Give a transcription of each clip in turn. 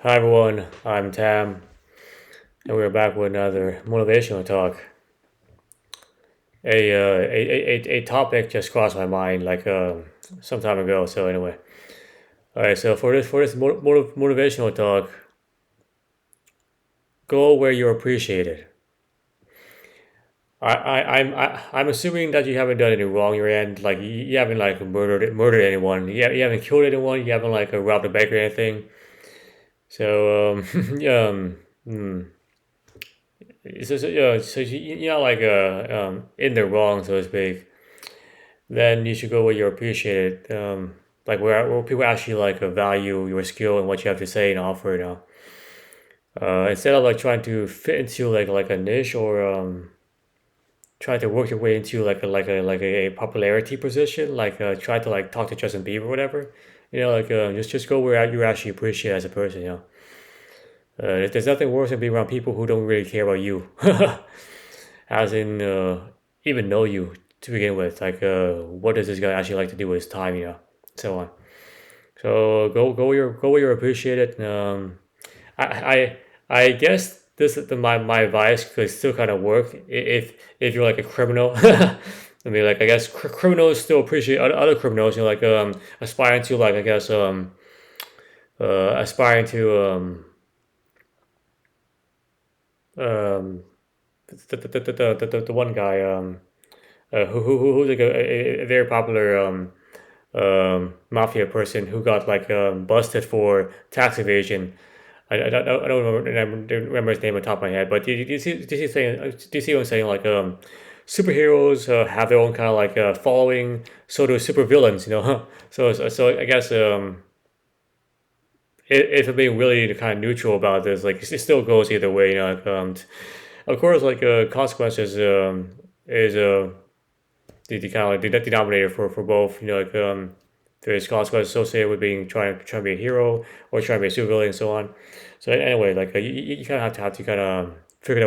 Hi everyone, I'm Tam, and we're back with another motivational talk. A topic just crossed my mind some time ago. So anyway, all right. So for this motivational talk, go where you're appreciated. I'm assuming that you haven't done anything wrong on your end. Like you haven't like murdered anyone. You haven't killed anyone. You haven't like robbed a bank or anything. So hmm. So you're not like in the wrong, so to speak. Then you should go where you're appreciated. Like where people actually like value your skill and what you have to say and offer. Instead of like trying to fit into like a niche or trying to work your way into like a popularity position. Like try to like talk to Justin Bieber or whatever. Just go where you actually appreciate as a person. There's nothing worse than being around people who don't really care about you, as in even know you to begin with. Like, what does this guy actually like to do with his time? So on. So go where you're appreciated. I I I guess this is my advice could still kind of work if you're like a criminal. I mean, like I guess criminals still appreciate other criminals. Aspiring to like I guess aspiring to um the one guy who's like a very popular mafia person who got like busted for tax evasion. I don't remember his name on top of my head, but do you see what I'm saying? Like superheroes have their own kind of like following, so do supervillains, so I guess if I'm being really kind of neutral about this, like it still goes either way, of course, like consequences is the kind of like the denominator for both. There's consequences associated with being trying to be a hero or trying to be a supervillain and so on. So anyway, like you kind of have to kind of figure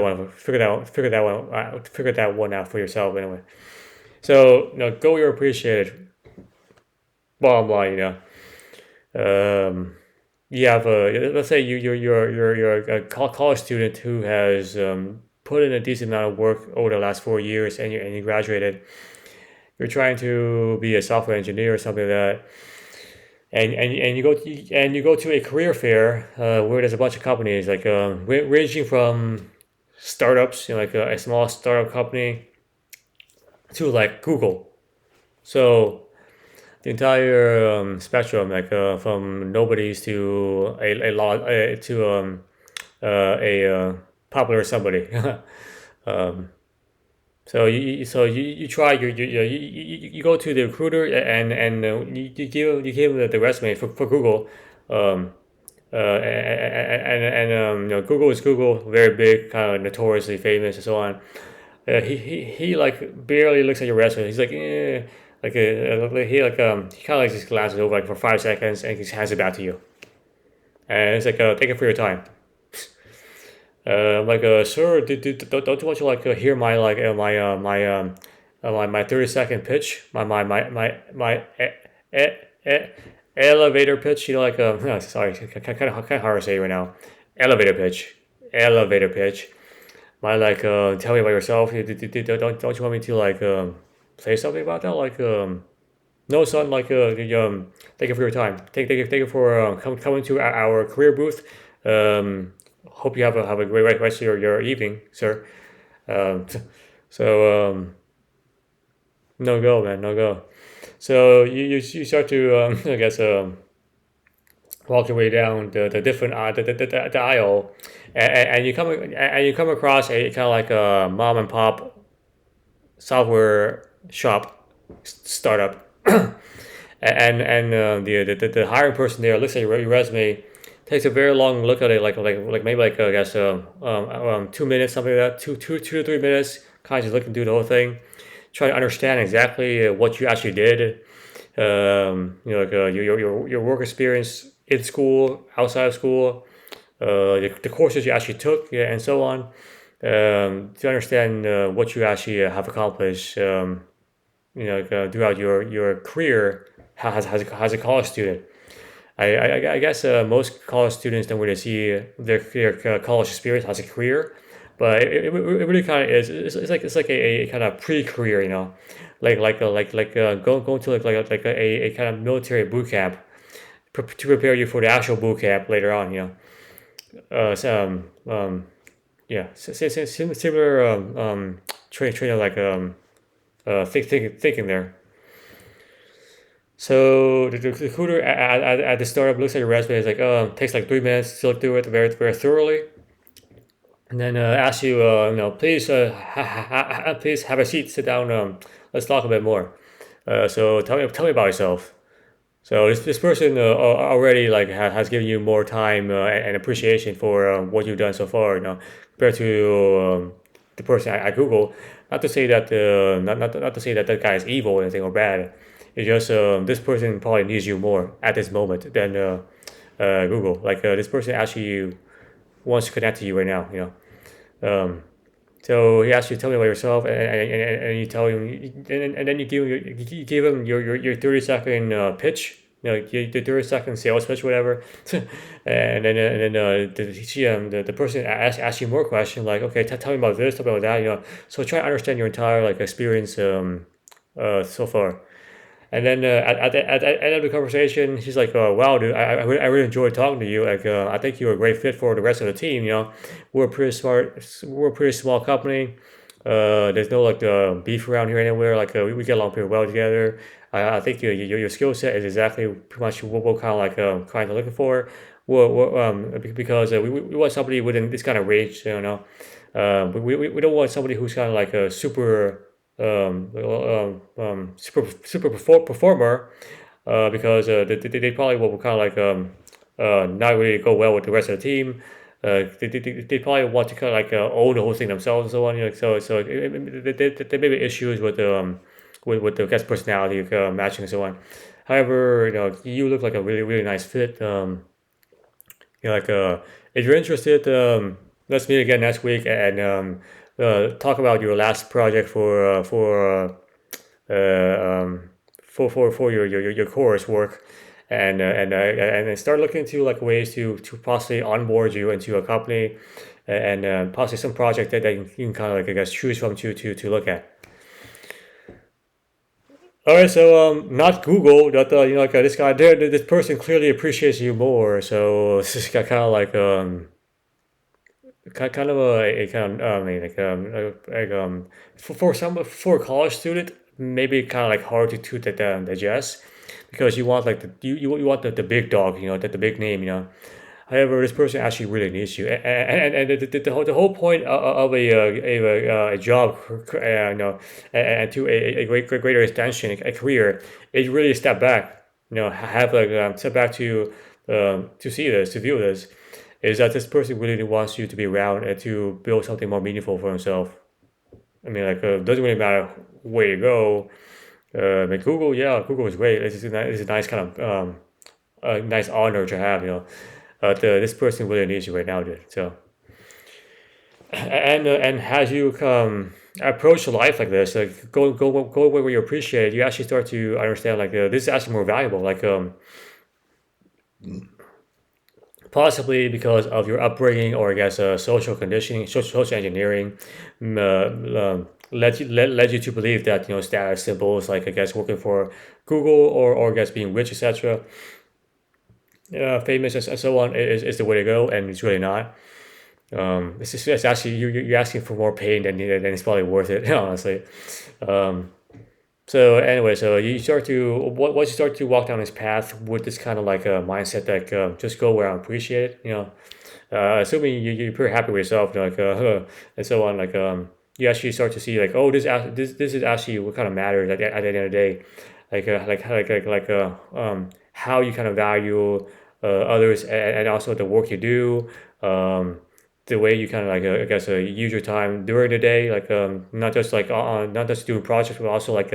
that one out for yourself anyway. So go where you're appreciated. Bottom line, you have a let's say you're a college student who has put in a decent amount of work over the last 4 years and you graduated. You're trying to be a software engineer or something like that, and you go to a career fair where there's a bunch of companies like ranging from startups, like a small startup company, to like Google. So the entire spectrum, like from nobodies to a lot to a popular somebody. um, so you try you go to the recruiter and you give them the resume for Google. um, and Google is Google, very big, kind of notoriously famous and so on. He like barely looks at your resume. He's like, he kind of like just glances over like for 5 seconds and he just hands it back to you. And it's like, thank you for your time. I'm like, sir, don't you want to like hear my like my 30-second pitch, my e- e- elevator pitch? Sorry, kind of hard to say right now. Elevator pitch, elevator pitch. My like, tell me about yourself. Don't you want me to like say something about that? Like, no, son. Like, thank you for your time. Thank you for coming to our career booth. Hope you have a great rest of your evening, sir. Um, so no go, man, no go. So you start to I guess walk your way down the different the aisle, and you come across a kind of like a mom and pop software shop startup, and the hiring person there looks at your resume, takes a very long look at it, like maybe like I guess 2 minutes, something like that, two to 3 minutes, kind of just looking through the whole thing, try to understand exactly what you actually did, like your work experience in school, outside of school, the courses you actually took, yeah, and so on, to understand what you actually have accomplished, throughout your career as a college student. I guess most college students don't really see their college experience as a career, but it really kind of is. It's like a kind of pre-career, going to a kind of military boot camp to prepare you for the actual boot camp later on. So, yeah, similar training thinking there. So the recruiter at the startup looks at your resume. It's like, takes like 3 minutes to look through it very thoroughly, and then asks you, please, please have a seat, sit down. Let's talk a bit more. So tell me about yourself. So this person already like has given you more time and appreciation for what you've done so far, compared to the person at Google. Not to say that not to say that that guy is evil or anything or bad. It's just this person probably needs you more at this moment than Google. Like this person actually wants to connect to you right now. Um, so he asks you to tell me about yourself, and you tell him, and then you give him your 30-second pitch, your 30-second sales pitch, whatever, and then the person asks you more questions like, okay, tell me about this, tell me about that, So try to understand your entire like experience so far. And then at the end of the conversation, she's like, "Wow, dude, I really enjoyed talking to you. Like, I think you're a great fit for the rest of the team. We're a pretty smart, we're a pretty small company. There's no like beef around here anywhere. Like, we get along pretty well together. I think your skill set is exactly pretty much what we're kind of looking for. Because we want somebody within this kind of range, we don't want somebody who's kind of like a super performer, because they probably will kind of like not really go well with the rest of the team. They probably want to kind of like own the whole thing themselves and so on. There may be issues with the guest personality matching and so on. However, you look like a really nice fit. If you're interested, let's meet again next week and talk about your last project for your coursework, and start looking into like ways to possibly onboard you into a company, and possibly some project that you can kind of like I guess choose from to look at. All right, so not Google, that like this guy there, this person clearly appreciates you more. So this is kind of like kind of a kind of I mean for a college student, maybe kind of like hard to digest, because you want like you want the big dog, the big name. However, this person actually really needs you, and the whole point of a job, and to a greater extension, a career, is really step back. Have like step back to see this, to view this, is that this person really wants you to be around and to build something more meaningful for himself. I mean, like, doesn't really matter where you go. Like Google, yeah, Google is great. It's a nice kind of a nice honor to have, But this person really needs you right now, dude. So, and as you approach life like this, like go where you appreciate it, you actually start to understand like this is actually more valuable. Like possibly because of your upbringing, or I guess social conditioning, social engineering, led you to believe that status symbols like I guess working for Google, or I guess being rich, etc., famous and so on is the way to go, and it's really not. It's actually you're asking for more pain than it's probably worth it, honestly. Um, so anyway, so you start to once you start to walk down this path with this kind of like a mindset that just go where I appreciate it, assuming you're pretty happy with yourself, like and so on, like you actually start to see like, oh, this is actually what kind of matters at the end of the day, how you kind of value others, and also the work you do, the way you kind of like I guess use your time during the day, like not just like not just doing projects, but also like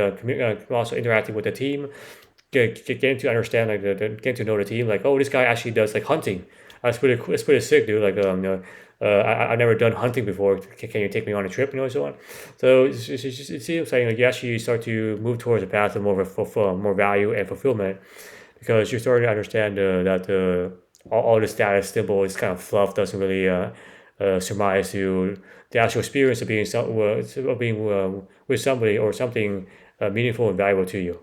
also interacting with the team, getting to understand like getting to know the team, like, oh, this guy actually does like hunting. That's pretty cool. That's pretty sick, dude. Like I've never done hunting before. Can you take me on a trip, and so on. So it seems like you actually start to move towards a path of more value and fulfillment, because you're starting to understand that all the status symbol is kind of fluff, doesn't really surmise you the actual experience of being with somebody or something meaningful and valuable to you.